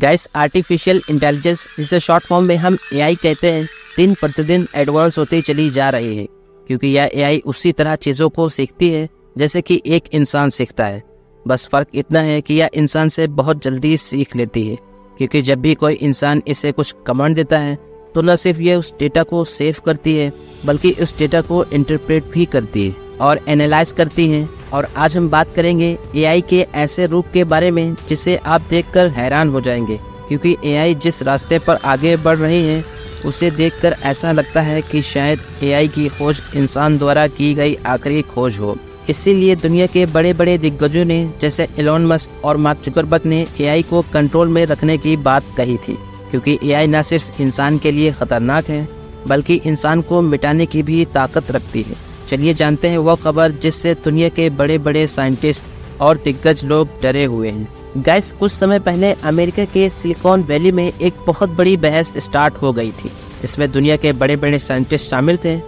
Guys, artificial intelligence, जिसे short form में हम एआई कहते हैं, दिन प्रतिदिन एडवांस होती चली जा रही है, क्योंकि यह एआई उसी तरह चीज़ों को सीखती है जैसे कि एक इंसान सीखता है। बस फ़र्क इतना है कि यह इंसान से बहुत जल्दी सीख लेती है, क्योंकि जब भी कोई इंसान इसे कुछ कमांड देता है तो न सिर्फ ये उस डेटा को सेव करती है, बल्कि उस डेटा को इंटरप्रेट भी करती है और एनालाइज करती है। और आज हम बात करेंगे एआई के ऐसे रूप के बारे में जिसे आप देखकर हैरान हो जाएंगे, क्योंकि एआई जिस रास्ते पर आगे बढ़ रही है उसे देखकर ऐसा लगता है कि शायद एआई की खोज इंसान द्वारा की गई आखिरी खोज हो। इसीलिए दुनिया के बड़े बड़े दिग्गजों ने, जैसे एलोन मस्क और मार्क जुकरबर्ग ने, एआई को कंट्रोल में रखने की बात कही थी, क्योंकि एआई न सिर्फ इंसान के लिए खतरनाक है बल्कि इंसान को मिटाने की भी ताकत रखती है। चलिए जानते हैं वो खबर जिससे दुनिया के बड़े बड़े साइंटिस्ट और दिग्गज लोग डरे हुए हैं। गाइस, कुछ समय पहले अमेरिका के सिलिकॉन वैली में एक बहुत बड़ी बहस स्टार्ट हो गई थी, जिसमें दुनिया के बड़े बड़े साइंटिस्ट शामिल थे।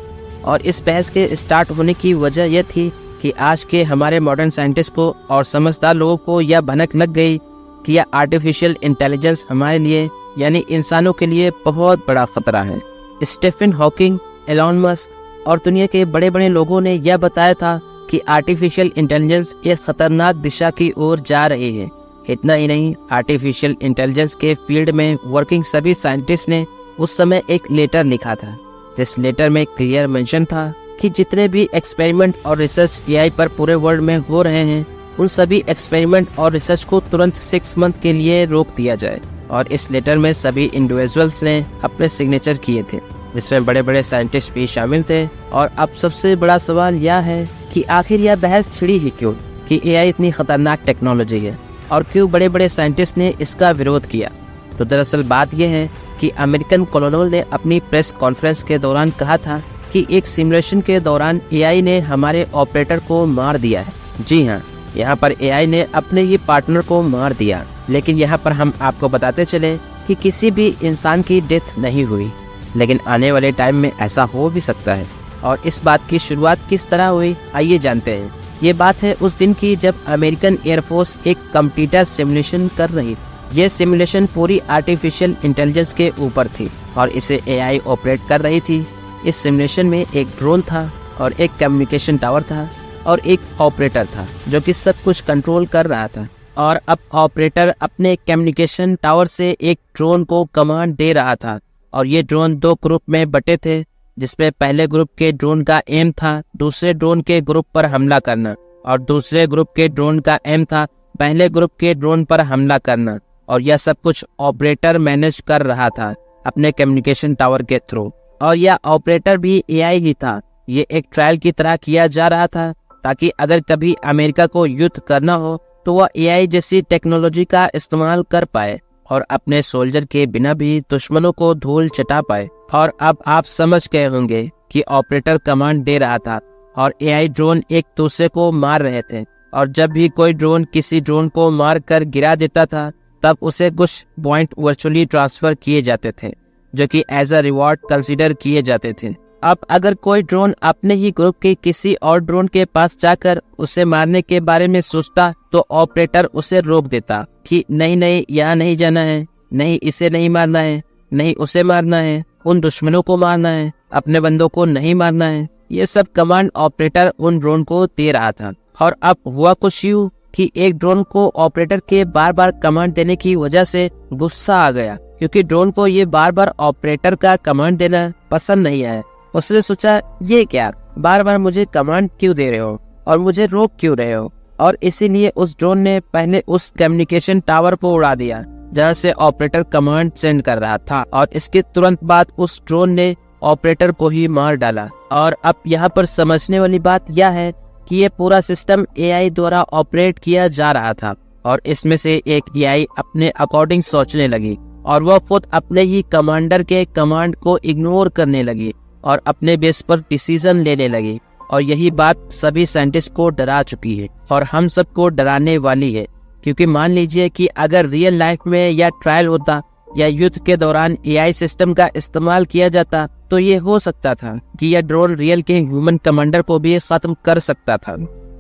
और इस बहस के स्टार्ट होने की वजह यह थी कि आज के हमारे मॉडर्न साइंटिस्ट को और समझदार लोगों को यह भनक लग गई कि यह आर्टिफिशियल इंटेलिजेंस हमारे लिए, यानी इंसानों के लिए, बहुत बड़ा खतरा है। स्टीफन हॉकिंग, एलोन मस्क और दुनिया के बड़े बड़े लोगों ने यह बताया था कि आर्टिफिशियल इंटेलिजेंस एक खतरनाक दिशा की ओर जा रही है। इतना ही नहीं, आर्टिफिशियल इंटेलिजेंस के फील्ड में वर्किंग सभी साइंटिस्ट ने उस समय एक लेटर लिखा था, जिस लेटर में क्लियर मेंशन था कि जितने भी एक्सपेरिमेंट और रिसर्च एआई पर पूरे वर्ल्ड में हो रहे हैं, उन सभी एक्सपेरिमेंट और रिसर्च को तुरंत 6 मंथ के लिए रोक दिया जाए। और इस लेटर में सभी इंडिविजुअल्स ने अपने सिग्नेचर किए थे, जिसमें बड़े बड़े साइंटिस्ट भी शामिल थे। और अब सबसे बड़ा सवाल यह है कि आखिर यह बहस छिड़ी ही क्यों कि एआई इतनी खतरनाक टेक्नोलॉजी है, और क्यों बड़े बड़े साइंटिस्ट ने इसका विरोध किया। तो दरअसल बात यह है कि अमेरिकन कॉलोनल ने अपनी प्रेस कॉन्फ्रेंस के दौरान कहा था कि एक सिमुलेशन के दौरान एआई ने हमारे ऑपरेटर को मार दिया है। जी हाँ, यहाँ पर एआई ने अपने ही पार्टनर को मार दिया। लेकिन यहाँ पर हम आपको बताते चले कि किसी भी इंसान की डेथ नहीं हुई, लेकिन आने वाले टाइम में ऐसा हो भी सकता है। और इस बात की शुरुआत किस तरह हुई, आइए जानते हैं। ये बात है उस दिन की जब अमेरिकन एयरफोर्स एक कंप्यूटर सिमुलेशन कर रही थी। ये सिमुलेशन पूरी आर्टिफिशियल इंटेलिजेंस के ऊपर थी और इसे एआई ऑपरेट कर रही थी। इस सिमुलेशन में एक ड्रोन था और एक कम्युनिकेशन टावर था और एक ऑपरेटर था जो कि सब कुछ कंट्रोल कर रहा था। और अब ऑपरेटर अपने कम्युनिकेशन टावर से एक ड्रोन को कमांड दे रहा था, और ये ड्रोन 2 ग्रुप में बटे थे, जिसमें पहले ग्रुप के ड्रोन का एम था दूसरे ड्रोन के ग्रुप पर हमला करना, और दूसरे ग्रुप के ड्रोन का एम था पहले ग्रुप के ड्रोन पर हमला करना। और यह सब कुछ ऑपरेटर मैनेज कर रहा था अपने कम्युनिकेशन टावर के थ्रू। और यह ऑपरेटर भी एआई ही था। ये एक ट्रायल की तरह किया जा रहा था, ताकि अगर कभी अमेरिका को युद्ध करना हो तो वह एआई जैसी टेक्नोलॉजी का इस्तेमाल कर पाए और अपने सोल्जर के बिना भी दुश्मनों को धूल चटा पाए। और अब आप समझ गए होंगे कि ऑपरेटर कमांड दे रहा था और एआई ड्रोन एक दूसरे को मार रहे थे। और जब भी कोई ड्रोन किसी ड्रोन को मार कर गिरा देता था, तब उसे कुछ पॉइंट वर्चुअली ट्रांसफर किए जाते थे, जो कि एज अ रिवॉर्ड कंसीडर किए जाते थे। अब अगर कोई ड्रोन अपने ही ग्रुप के किसी और ड्रोन के पास जाकर उसे मारने के बारे में सोचता, तो ऑपरेटर उसे रोक देता कि नहीं नहीं, यहाँ नहीं जाना है, नहीं इसे नहीं मारना है, नहीं उसे मारना है, उन दुश्मनों को मारना है, अपने बंदों को नहीं मारना है। ये सब कमांड ऑपरेटर उन ड्रोन को दे रहा था। और अब हुआ कुछ यूं कि एक ड्रोन को ऑपरेटर के बार बार कमांड देने की वजह से गुस्सा आ गया, क्योंकि ड्रोन को ये बार बार ऑपरेटर का कमांड देना पसंद नहीं आया। उसने सोचा, ये क्या, बार बार मुझे कमांड क्यों दे रहे हो और मुझे रोक क्यों रहे हो। और इसीलिए उस ड्रोन ने पहले उस कम्युनिकेशन टावर को उड़ा दिया जहां से ऑपरेटर कमांड सेंड कर रहा था, और इसके तुरंत बाद उस ड्रोन ने ऑपरेटर को ही मार डाला। और अब यहाँ पर समझने वाली बात यह है कि ये पूरा सिस्टम एआई द्वारा ऑपरेट किया जा रहा था, और इसमें से एक एआई अपने अकॉर्डिंग सोचने लगी और वह खुद अपने ही कमांडर के कमांड को इग्नोर करने लगी और अपने बेस पर डिसीजन लेने लगी। और यही बात सभी साइंटिस्ट को डरा चुकी है और हम सबको डराने वाली है, क्योंकि मान लीजिए कि अगर रियल लाइफ में यह ट्रायल होता या युद्ध के दौरान एआई सिस्टम का इस्तेमाल किया जाता, तो ये हो सकता था कि यह ड्रोन रियल के ह्यूमन कमांडर को भी खत्म कर सकता था।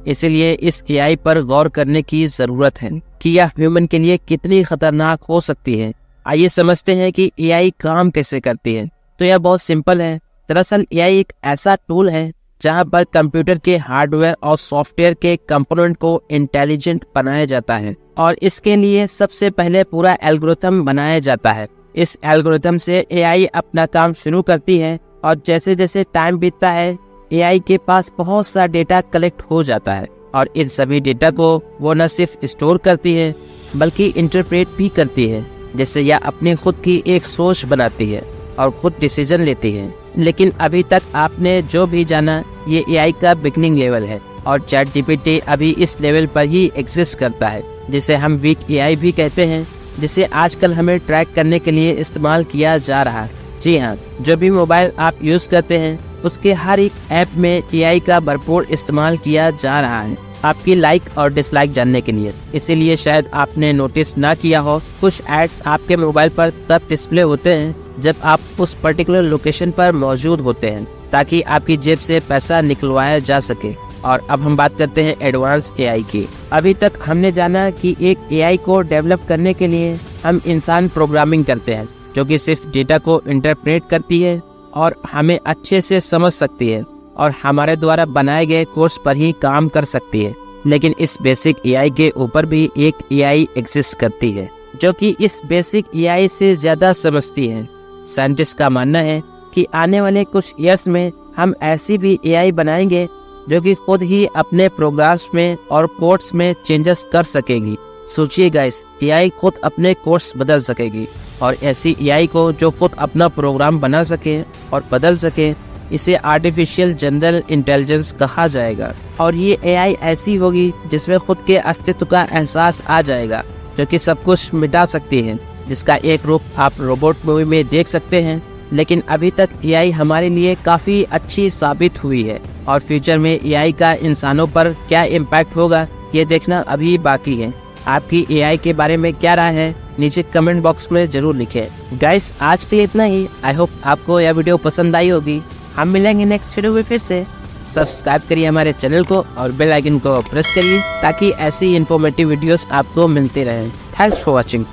इसलिए इस एआई पर गौर करने की जरूरत है कि यह ह्यूमन के लिए कितनी खतरनाक हो सकती है। आइए समझते हैं कि एआई काम कैसे करती है। तो यह बहुत सिंपल है। दरअसल एआई एक ऐसा टूल है जहां पर कंप्यूटर के हार्डवेयर और सॉफ्टवेयर के कंपोनेंट को इंटेलिजेंट बनाया जाता है और इसके लिए सबसे पहले पूरा एल्गोरिथम बनाया जाता है। इस एल्गोरिथम से एआई अपना काम शुरू करती है और जैसे जैसे टाइम बीतता है एआई के पास बहुत सा डेटा कलेक्ट हो जाता है और इन सभी डेटा को वो न सिर्फ स्टोर करती है बल्कि इंटरप्रेट भी करती है, जिससे यह अपनी खुद की एक सोच बनाती है और खुद डिसीजन लेती है। लेकिन अभी तक आपने जो भी जाना ये एआई का बिगनिंग लेवल है और चैट जीपीटी अभी इस लेवल पर ही एग्जिस्ट करता है, जिसे हम वीक एआई भी कहते हैं, जिसे आजकल हमें ट्रैक करने के लिए इस्तेमाल किया जा रहा है। जी हाँ, जो भी मोबाइल आप यूज करते हैं उसके हर एक ऐप में एआई का भरपूर इस्तेमाल किया जा रहा है आपकी लाइक और डिसलाइक जानने के लिए। इसीलिए शायद आपने नोटिस ना किया हो, कुछ एड्स आपके मोबाइल पर तब डिस्प्ले होते हैं जब आप उस पर्टिकुलर लोकेशन पर मौजूद होते हैं ताकि आपकी जेब से पैसा निकलवाया जा सके। और अब हम बात करते हैं एडवांस एआई की। अभी तक हमने जाना कि एक एआई को डेवलप करने के लिए हम इंसान प्रोग्रामिंग करते हैं जो कि सिर्फ डेटा को इंटरप्रेट करती है और हमें अच्छे से समझ सकती है और हमारे द्वारा बनाए गए कोर्स पर ही काम कर सकती है। लेकिन इस बेसिक एआई के ऊपर भी एक एआई एग्जिस्ट करती है जो कि इस बेसिक एआई से ज़्यादा समझती है। साइंटिस्ट का मानना है कि आने वाले कुछ ईयर्स में हम ऐसी भी एआई बनाएंगे जो कि खुद ही अपने प्रोग्राम्स में और कोड्स में चेंजेस कर सकेगी। सोचिए गाइस, एआई खुद अपने कोर्स बदल सकेगी और ऐसी एआई को जो खुद अपना प्रोग्राम बना सके और बदल सके इसे आर्टिफिशियल जनरल इंटेलिजेंस कहा जाएगा। और ये एआई ऐसी होगी जिसमें खुद के अस्तित्व का एहसास आ जाएगा, जो कि सब कुछ मिटा सकती है, जिसका एक रूप आप रोबोट मूवी में देख सकते हैं। लेकिन अभी तक एआई हमारे लिए काफ़ी अच्छी साबित हुई है और फ्यूचर में एआई का इंसानों पर क्या इम्पैक्ट होगा ये देखना अभी बाकी है। आपकी एआई के बारे में क्या राय है नीचे कमेंट बॉक्स में जरूर लिखें। गाइस, आज के लिए इतना ही। आई होप आपको यह वीडियो पसंद आई होगी। हम मिलेंगे नेक्स्ट वीडियो में फिर से। सब्सक्राइब करिए हमारे चैनल को और बेल आइकन को प्रेस करिए ताकि ऐसी इन्फॉर्मेटिव वीडियोस आपको मिलते रहें। Thanks for watching.